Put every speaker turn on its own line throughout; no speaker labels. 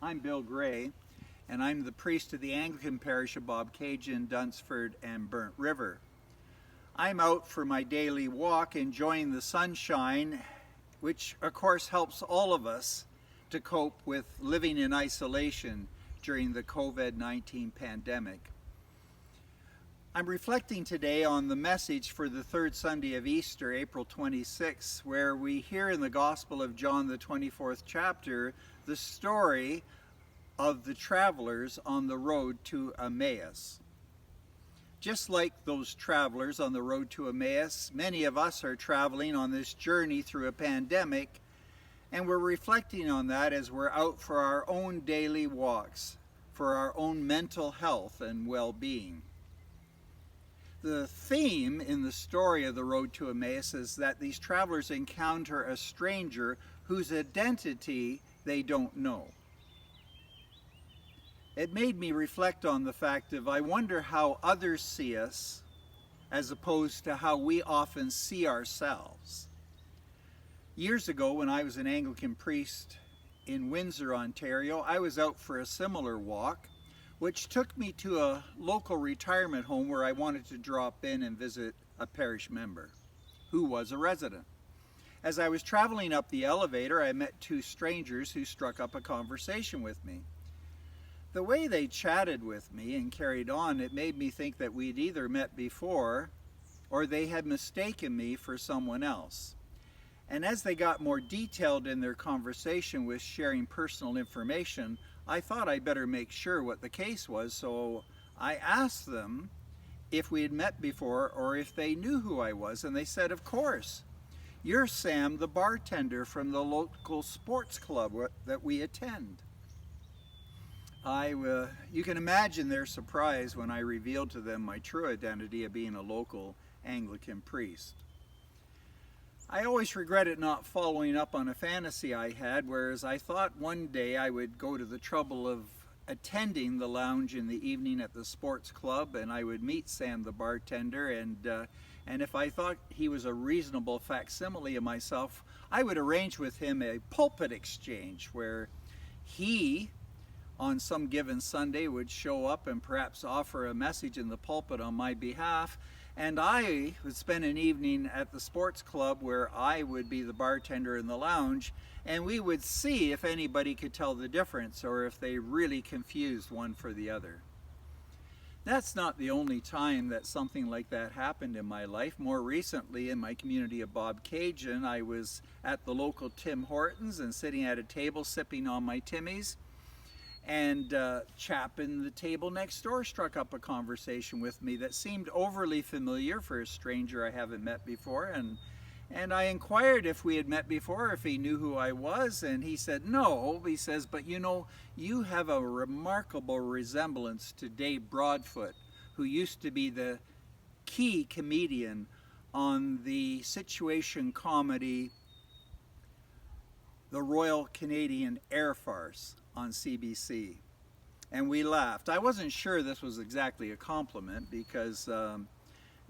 I'm Bill Gray, and I'm the priest of the Anglican parish of Bobcaygeon, Dunsford, and Burnt River. I'm out for my daily walk, enjoying the sunshine, which of course helps all of us to cope with living in isolation during the COVID-19 pandemic. I'm reflecting today on the message for the third Sunday of Easter, April 26, where we hear in the Gospel of John, the 24th chapter, the story of the travelers on the road to Emmaus. Just like those travelers on the road to Emmaus, many of us are traveling on this journey through a pandemic, and we're reflecting on that as we're out for our own daily walks, for our own mental health and well-being. The theme in the story of the road to Emmaus is that these travelers encounter a stranger whose identity they don't know. It made me reflect on the fact of I wonder how others see us as opposed to how we often see ourselves. Years ago, when I was an Anglican priest in Windsor, Ontario, I was out for a similar walk, which took me to a local retirement home where I wanted to drop in and visit a parish member who was a resident. As I was traveling up the elevator, I met two strangers who struck up a conversation with me. The way they chatted with me and carried on, it made me think that we'd either met before or they had mistaken me for someone else. And as they got more detailed in their conversation with sharing personal information, I thought I'd better make sure what the case was, so I asked them if we had met before or if they knew who I was, and they said, "Of course. You're Sam, the bartender from the local sports club that we attend." You can imagine their surprise when I revealed to them my true identity of being a local Anglican priest. I always regretted not following up on a fantasy I had, whereas I thought one day I would go to the trouble of attending the lounge in the evening at the sports club, and I would meet Sam the bartender, and if I thought he was a reasonable facsimile of myself, I would arrange with him a pulpit exchange where he, on some given Sunday, would show up and perhaps offer a message in the pulpit on my behalf, and I would spend an evening at the sports club where I would be the bartender in the lounge, and we would see if anybody could tell the difference or if they really confused one for the other. That's not the only time that something like that happened in my life. More recently, in my community of Bobcaygeon, I was at the local Tim Hortons and sitting at a table sipping on my Timmies, and a chap in the table next door struck up a conversation with me that seemed overly familiar for a stranger I haven't met before, and I inquired if we had met before, if he knew who I was, and he said no. He says, "But you know, you have a remarkable resemblance to Dave Broadfoot, who used to be the key comedian on the situation comedy The Royal Canadian Air Farce on CBC." And we laughed. I wasn't sure this was exactly a compliment because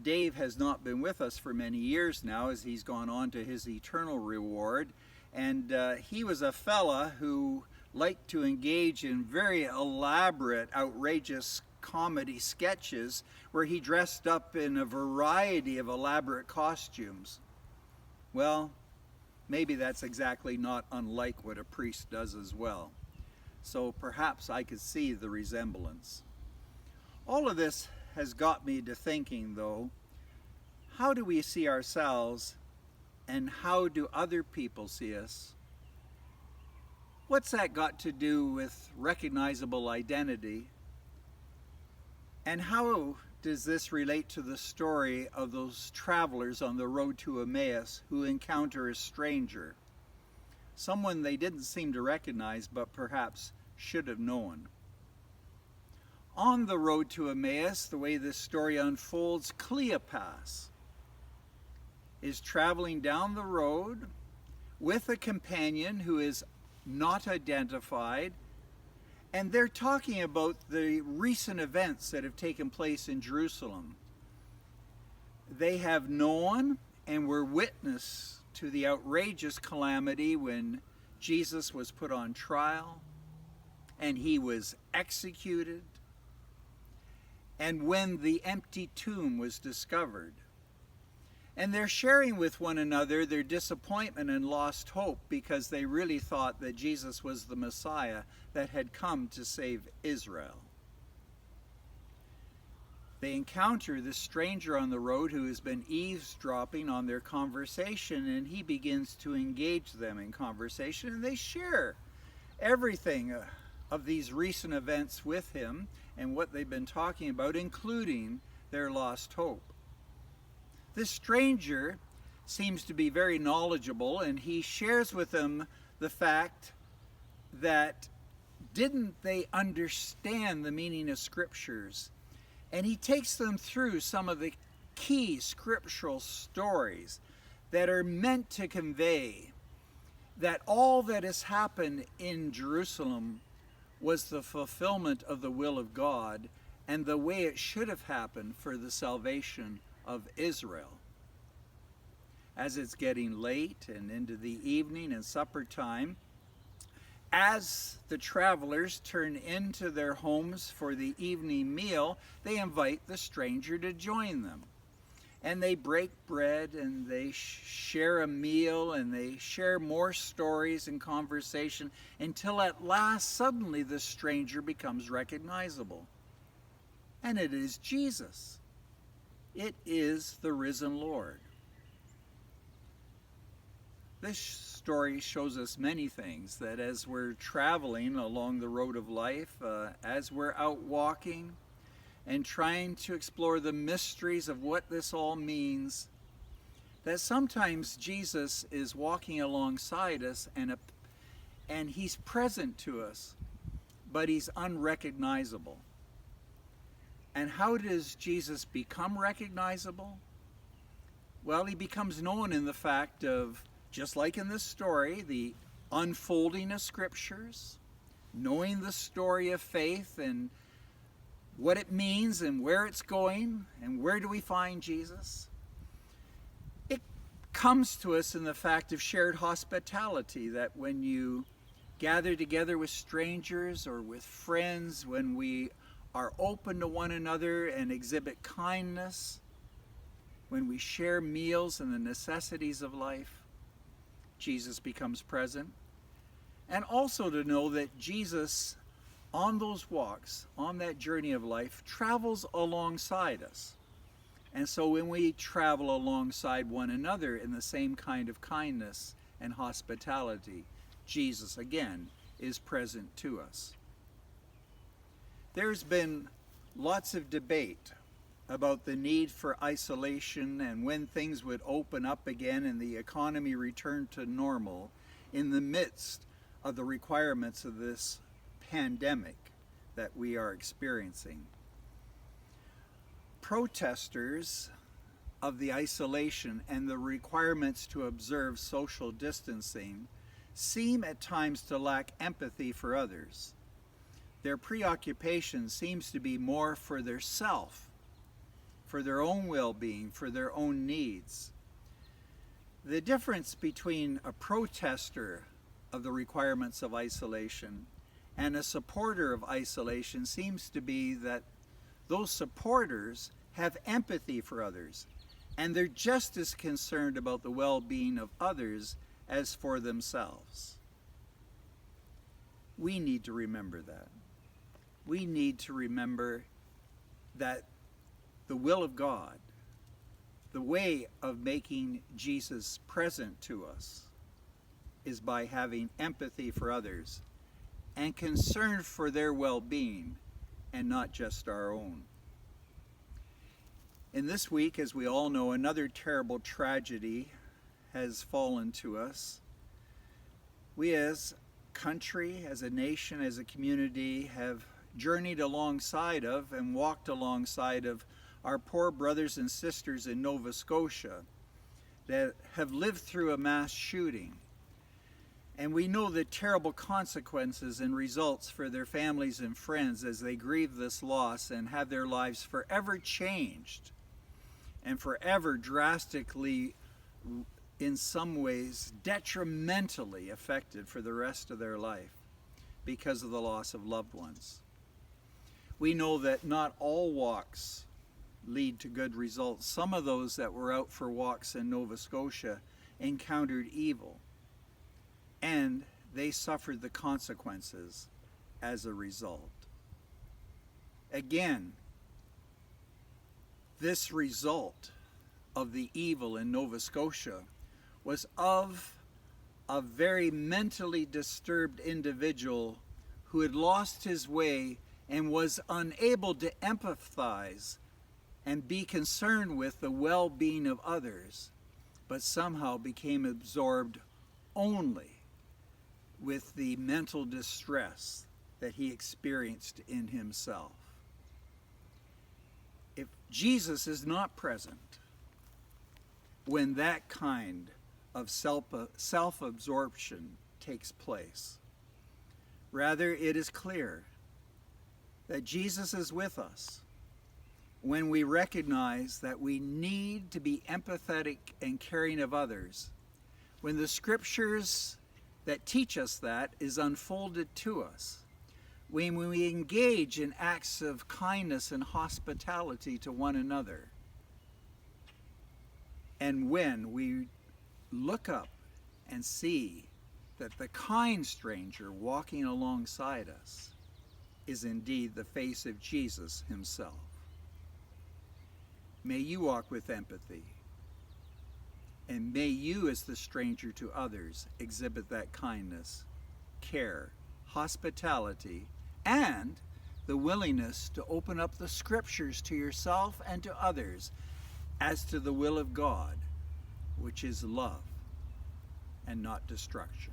Dave has not been with us for many years now, as he's gone on to his eternal reward. And he was a fella who liked to engage in very elaborate, outrageous comedy sketches where he dressed up in a variety of elaborate costumes. Well, maybe that's exactly not unlike what a priest does as well. So perhaps I could see the resemblance. All of this has got me to thinking, though, how do we see ourselves and how do other people see us? What's that got to do with recognizable identity? And how does this relate to the story of those travelers on the road to Emmaus who encounter a stranger? Someone they didn't seem to recognize, but perhaps should have known. On the road to Emmaus, the way this story unfolds, Cleopas is traveling down the road with a companion who is not identified, and they're talking about the recent events that have taken place in Jerusalem. They have known and were witness to the outrageous calamity when Jesus was put on trial, and he was executed. And when the empty tomb was discovered, and they're sharing with one another their disappointment and lost hope because they really thought that Jesus was the Messiah that had come to save Israel. They encounter this stranger on the road who has been eavesdropping on their conversation, and he begins to engage them in conversation, and they share everything of these recent events with him and what they've been talking about, including their lost hope. This stranger seems to be very knowledgeable, and he shares with them the fact that didn't they understand the meaning of scriptures? And he takes them through some of the key scriptural stories that are meant to convey that all that has happened in Jerusalem was the fulfillment of the will of God and the way it should have happened for the salvation of Israel. As it's getting late and into the evening and supper time, as the travelers turn into their homes for the evening meal, they invite the stranger to join them. And they break bread and they share a meal and they share more stories and conversation until at last suddenly the stranger becomes recognizable. And it is Jesus. It is the risen Lord. This story shows us many things, that as we're traveling along the road of life, as we're out walking and trying to explore the mysteries of what this all means, that sometimes Jesus is walking alongside us and he's present to us, but he's unrecognizable. And how does Jesus become recognizable? Well, he becomes known in the fact of, just like in this story, the unfolding of scriptures, knowing the story of faith and what it means and where it's going and where do we find Jesus. It comes to us in the fact of shared hospitality, that when you gather together with strangers or with friends, when we are open to one another and exhibit kindness, when we share meals and the necessities of life, Jesus becomes present. And also to know that Jesus, on those walks, on that journey of life, travels alongside us. And so when we travel alongside one another in the same kind of kindness and hospitality, Jesus again is present to us. There's been lots of debate about the need for isolation and when things would open up again and the economy return to normal in the midst of the requirements of this pandemic that we are experiencing. Protesters of the isolation and the requirements to observe social distancing seem at times to lack empathy for others. Their preoccupation seems to be more for their self, for their own well-being, for their own needs. The difference between a protester of the requirements of isolation and a supporter of isolation seems to be that those supporters have empathy for others, and they're just as concerned about the well-being of others as for themselves. We need to remember that. We need to remember that the will of God, the way of making Jesus present to us, is by having empathy for others and concern for their well-being and not just our own. In this week, as we all know, another terrible tragedy has fallen to us. We as a country, as a nation, as a community have journeyed alongside of and walked alongside of our poor brothers and sisters in Nova Scotia that have lived through a mass shooting. And we know the terrible consequences and results for their families and friends as they grieve this loss and have their lives forever changed and forever drastically, in some ways, detrimentally affected for the rest of their life because of the loss of loved ones. We know that not all walks lead to good results. Some of those that were out for walks in Nova Scotia encountered evil, and they suffered the consequences as a result. Again, this result of the evil in Nova Scotia was of a very mentally disturbed individual who had lost his way and was unable to empathize and be concerned with the well-being of others, but somehow became absorbed only with the mental distress that he experienced in himself. If Jesus is not present when that kind of self-absorption takes place, rather it is clear that Jesus is with us when we recognize that we need to be empathetic and caring of others, when the scriptures that teach us that is unfolded to us, when we engage in acts of kindness and hospitality to one another, and when we look up and see that the kind stranger walking alongside us is indeed the face of Jesus himself. May you walk with empathy, and may you, as the stranger to others, exhibit that kindness, care, hospitality, and the willingness to open up the scriptures to yourself and to others as to the will of God, which is love and not destruction.